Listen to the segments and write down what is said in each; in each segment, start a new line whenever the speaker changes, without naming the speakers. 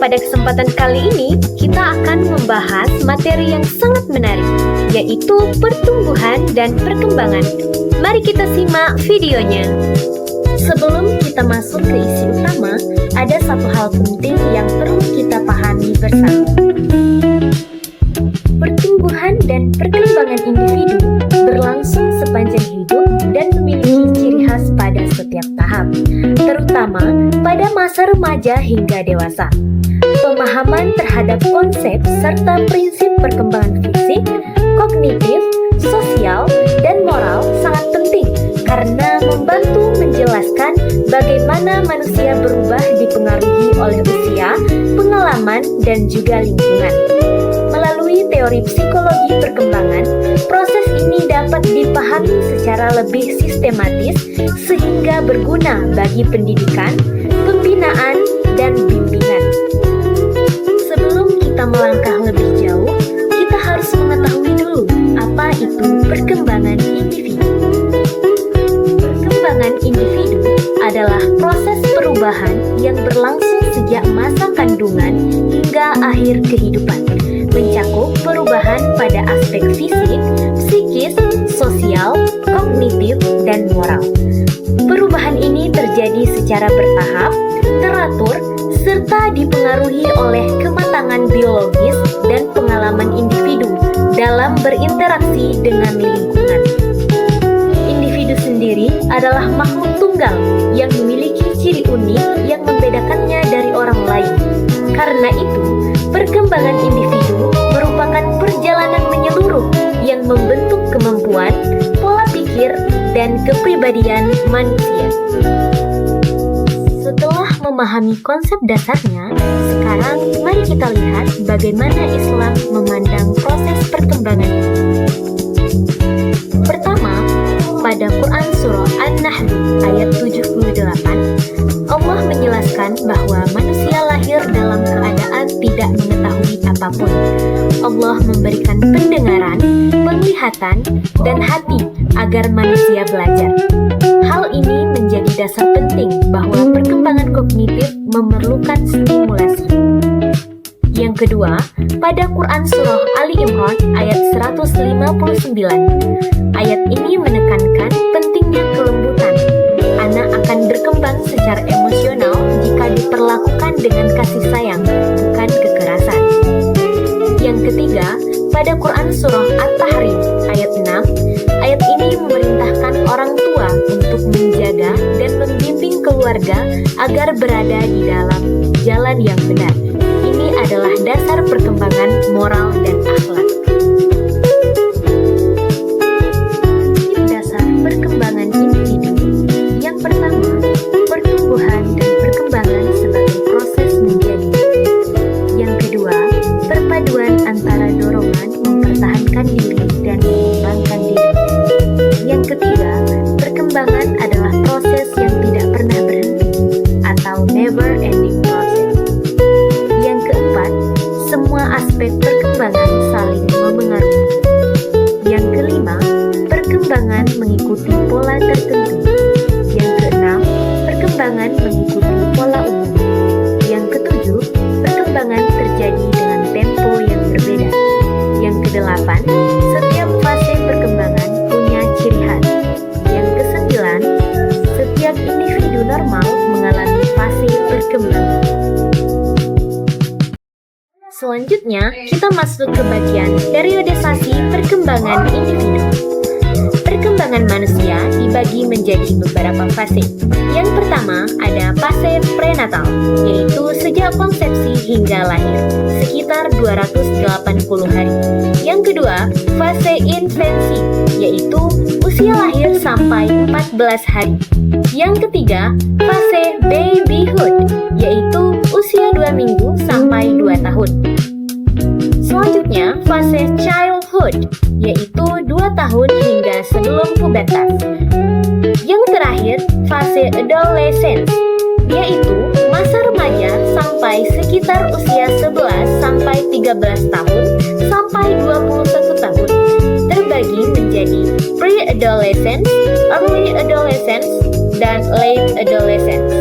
pada kesempatan kali ini kita akan membahas materi yang sangat menarik, yaitu pertumbuhan dan perkembangan. Mari kita simak videonya. Sebelum kita masuk ke isi utama, ada satu hal penting yang perlu kita pahami bersama. Pertumbuhan dan perkembangan individu berlangsung sepanjang hidup dan memiliki ciri khas pada setiap tahap, terutama pada masa remaja hingga dewasa. Pemahaman terhadap konsep serta prinsip perkembangan fisik, kognitif, sosial, dan moral sangat penting karena membantu menjelaskan bagaimana manusia berubah dipengaruhi oleh usia, pengalaman, dan juga lingkungan. Melalui teori psikologi perkembangan, proses ini dapat dipahami secara lebih sistematis sehingga berguna bagi pendidikan, pembinaan, dan bimbingan. Sebelum kita melangkah lebih jauh, kita harus mengetahui dulu apa itu perkembangan individu. Perkembangan individu adalah proses perubahan yang berlangsung sejak masa kandungan hingga akhir kehidupan, mencakup perubahan pada aspek fisik, psikis, sosial, kognitif, dan moral. Perubahan ini terjadi secara bertahap, teratur, serta dipengaruhi oleh kematangan biologis dan pengalaman individu dalam berinteraksi dengan lingkungan. Individu sendiri adalah makhluk tunggal yang memiliki ciri unik yang membedakannya dari orang lain. Karena itu, perkembangan individu merupakan perjalanan menyeluruh yang membentuk kemampuan, pola pikir, dan kepribadian manusia. Setelah memahami konsep dasarnya, sekarang mari kita lihat bagaimana Islam memandang proses perkembangan ini. Pertama, pada Quran Surah An-Nahl ayat 78, Allah menjelaskan bahwa manusia lahir dalam keadaan tidak mengetahui apapun. Allah memberikan pendengaran, penglihatan, dan hati agar manusia belajar. Hal ini menjadi dasar penting bahwa perkembangan kognitif memerlukan stimulasi. Yang kedua, pada Quran Surah Ali Imran ayat 159, ayat ini menekankan pentingnya kelembutan. Anak akan berkembang secara emosional jika diperlakukan dengan kasih sayang, bukan kekerasan. Yang ketiga, pada Quran Surah At-Tahrim ayat 6, ayat ini memerintahkan orang tua untuk menjaga dan membimbing keluarga agar berada di dalam jalan yang benar. Ini adalah dasar perkembangan moral dan akhlak. Dasar perkembangan individu. Yang pertama, pertumbuhan dan perkembangan sebagai proses menjadi. Yang kedua, perpaduan antara dorongan mempertahankan diri dan mengembangkan diri. Yang ketiga, perkembangan adalah proses yang tidak pernah berhenti atau never ending process. Yang keempat, semua aspek perkembangan saling memengaruhi. Yang kelima, perkembangan mengikuti pola tertentu. Yang keenam, perkembangan mengikuti pola umum. Yang ketujuh, perkembangan terjadi dengan tempo yang berbeda. Yang kedelapan, setiap fase perkembangan punya ciri khas. Yang kesembilan, setiap individu normal mengalami fase perkembangan. Selanjutnya, kita masuk ke bagian periodisasi perkembangan individu. Perkembangan manusia dibagi menjadi beberapa fase. Yang pertama ada fase prenatal, yaitu sejak konsepsi hingga lahir, sekitar 280 hari. Yang kedua, fase infansi, yaitu usia lahir sampai 14 hari. Yang ketiga, fase babyhood, yaitu usia 2 minggu sampai 2 tahun. Selanjutnya, fase childhood, yaitu 2 tahun hingga sebelum pubertas. Yang terakhir, fase adolescence, yaitu masa remaja sampai sekitar usia 11 sampai 13 tahun sampai 21 tahun. Terbagi menjadi pre-adolescence, early adolescence, dan late adolescence.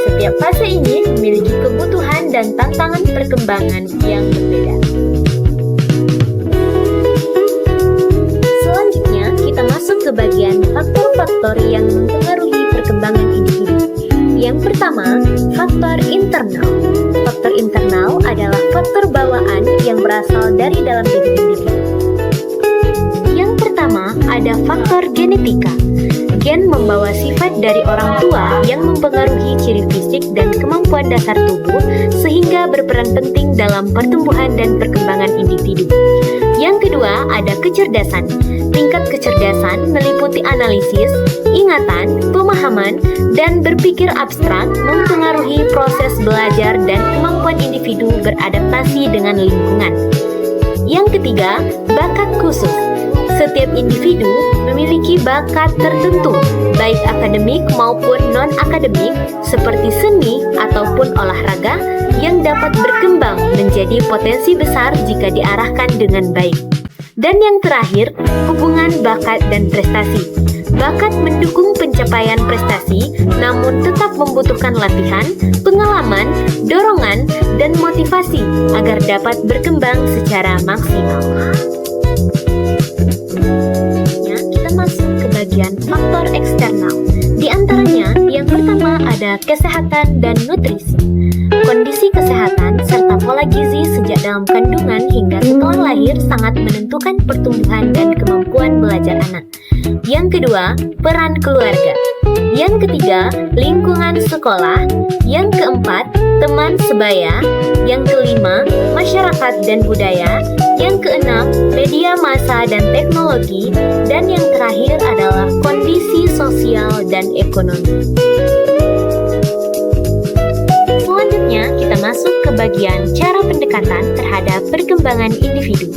Setiap fase ini memiliki kebutuhan dan tantangan perkembangan yang berbeda. Selanjutnya, kita masuk ke bagian faktor-faktor yang mempengaruhi perkembangan individu. Yang pertama, faktor internal. Faktor internal adalah faktor bawaan yang berasal dari dalam diri individu. Yang pertama, ada faktor genetika. Gen membawa sifat dari orang tua yang mempengaruhi ciri fisik dan kemampuan dasar tubuh sehingga berperan penting dalam pertumbuhan dan perkembangan individu. Yang kedua, ada kecerdasan. Tingkat kecerdasan meliputi analisis, ingatan, pemahaman, dan berpikir abstrak mempengaruhi proses belajar dan kemampuan individu beradaptasi dengan lingkungan. Yang ketiga, bakat khusus. Setiap individu memiliki bakat tertentu, baik akademik maupun non-akademik, seperti seni ataupun olahraga, yang dapat berkembang menjadi potensi besar jika diarahkan dengan baik. Dan yang terakhir, hubungan bakat dan prestasi. Bakat mendukung pencapaian prestasi, namun tetap membutuhkan latihan, pengalaman, dorongan, dan motivasi agar dapat berkembang secara maksimal. Kita masuk ke bagian faktor eksternal. Di antaranya, yang pertama ada kesehatan dan nutrisi. Kondisi kesehatan serta pola gizi sejak dalam kandungan hingga setelah lahir sangat menentukan pertumbuhan dan kemampuan belajar anak. Yang kedua, peran keluarga. Yang ketiga, lingkungan sekolah. Yang keempat, teman sebaya. Yang kelima, masyarakat dan budaya. Yang keenam, media massa dan teknologi. Dan yang terakhir adalah kondisi sosial dan ekonomi. Selanjutnya, kita masuk ke bagian cara pendekatan terhadap perkembangan individu.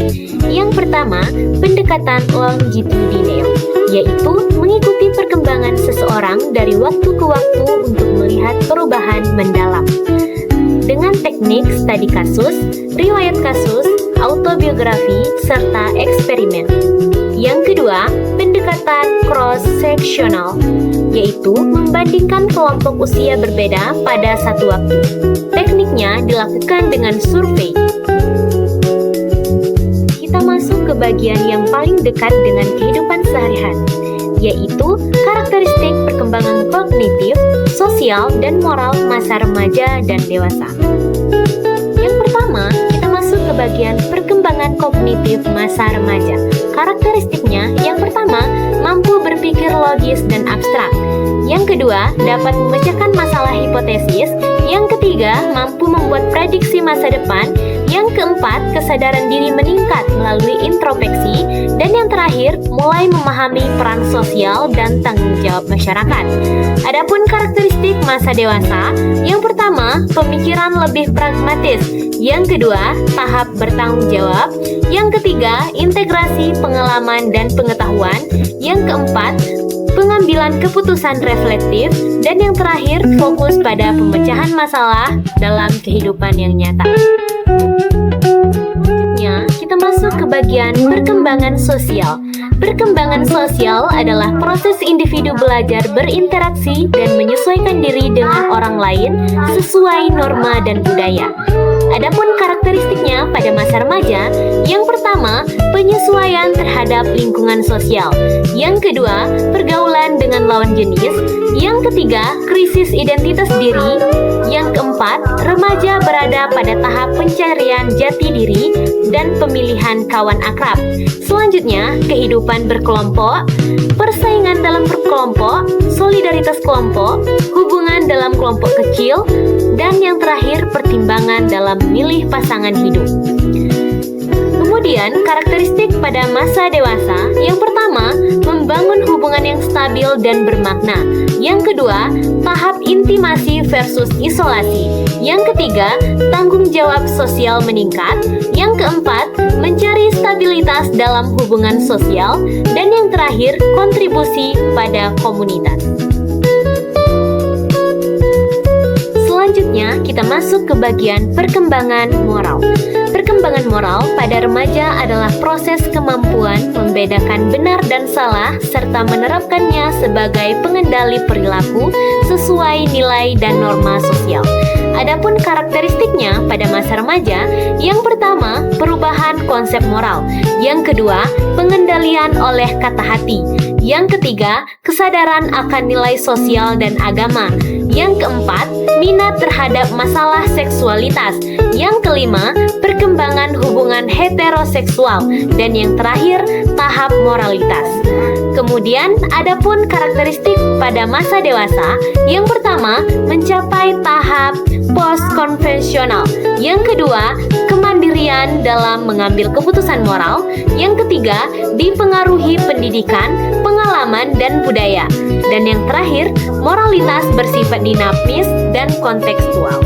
Yang pertama, pendekatan longitudinal, yaitu mengikuti perkembangan seseorang dari waktu ke waktu untuk melihat perubahan mendalam. Dengan teknik studi kasus, riwayat kasus, autobiografi, serta eksperimen. Yang kedua, pendekatan cross-sectional, yaitu membandingkan kelompok usia berbeda pada satu waktu. Tekniknya dilakukan dengan survei. Kita masuk ke bagian yang paling dekat dengan kehidupan sehari-hari, yaitu karakteristik perkembangan kognitif, sosial, dan moral masa remaja dan dewasa. Yang pertama, kita masuk ke bagian perkembangan kognitif masa remaja. Karakteristiknya, yang pertama, mampu berpikir logis dan abstrak. Yang kedua, dapat memecahkan masalah hipotesis. Yang ketiga, mampu membuat prediksi masa depan. Yang keempat, kesadaran diri meningkat melalui introspeksi. Dan yang terakhir, mulai memahami peran sosial dan tanggung jawab masyarakat. Adapun karakteristik masa dewasa, yang pertama, pemikiran lebih pragmatis. Yang kedua, tahap bertanggung jawab. Yang ketiga, integrasi pengalaman dan pengetahuan. Yang keempat, pengambilan keputusan reflektif. Dan yang terakhir, fokus pada pemecahan masalah dalam kehidupan yang nyata. Selanjutnya, kita masuk ke bagian perkembangan sosial. Perkembangan sosial adalah proses individu belajar berinteraksi dan menyesuaikan diri dengan orang lain sesuai norma dan budaya. Adapun karakteristiknya pada masa remaja, yang pertama, penyesuaian terhadap lingkungan sosial. Yang kedua, pergaulan dengan lawan jenis. Yang ketiga, krisis identitas diri. Yang keempat, remaja berada pada tahap pencarian jati diri dan pemilihan kawan akrab. Selanjutnya, kehidupan berkelompok, persaingan dalam berkelompok, solidaritas kelompok, hubungan dalam kelompok kecil, dan yang terakhir, pertimbangan dalam memilih pasangan hidup. Kemudian, karakteristik pada masa dewasa, yang pertama, membangun hubungan yang stabil dan bermakna. Yang kedua, tahap intimasi versus isolasi. Yang ketiga, tanggung jawab sosial meningkat. Yang keempat, mencari stabilitas dalam hubungan sosial. Dan yang terakhir, kontribusi pada komunitas. Selanjutnya, kita masuk ke bagian perkembangan moral. Perkembangan moral pada remaja adalah proses kemampuan membedakan benar dan salah serta menerapkannya sebagai pengendali perilaku sesuai nilai dan norma sosial. Adapun karakteristiknya pada masa remaja, yang pertama, perubahan konsep moral. Yang kedua, pengendalian oleh kata hati. Yang ketiga, kesadaran akan nilai sosial dan agama. Yang keempat, minat terhadap masalah seksualitas. Yang kelima, perkembangan hubungan heteroseksual. Dan yang terakhir, tahap moralitas. Kemudian, adapun karakteristik pada masa dewasa, yang pertama, mencapai tahap post-konvensional. Yang kedua, kemandirian dalam mengambil keputusan moral. Yang ketiga, dipengaruhi pendidikan, pengalaman, dan budaya. Dan yang terakhir, moralitas bersifat dinamis dan kontekstual.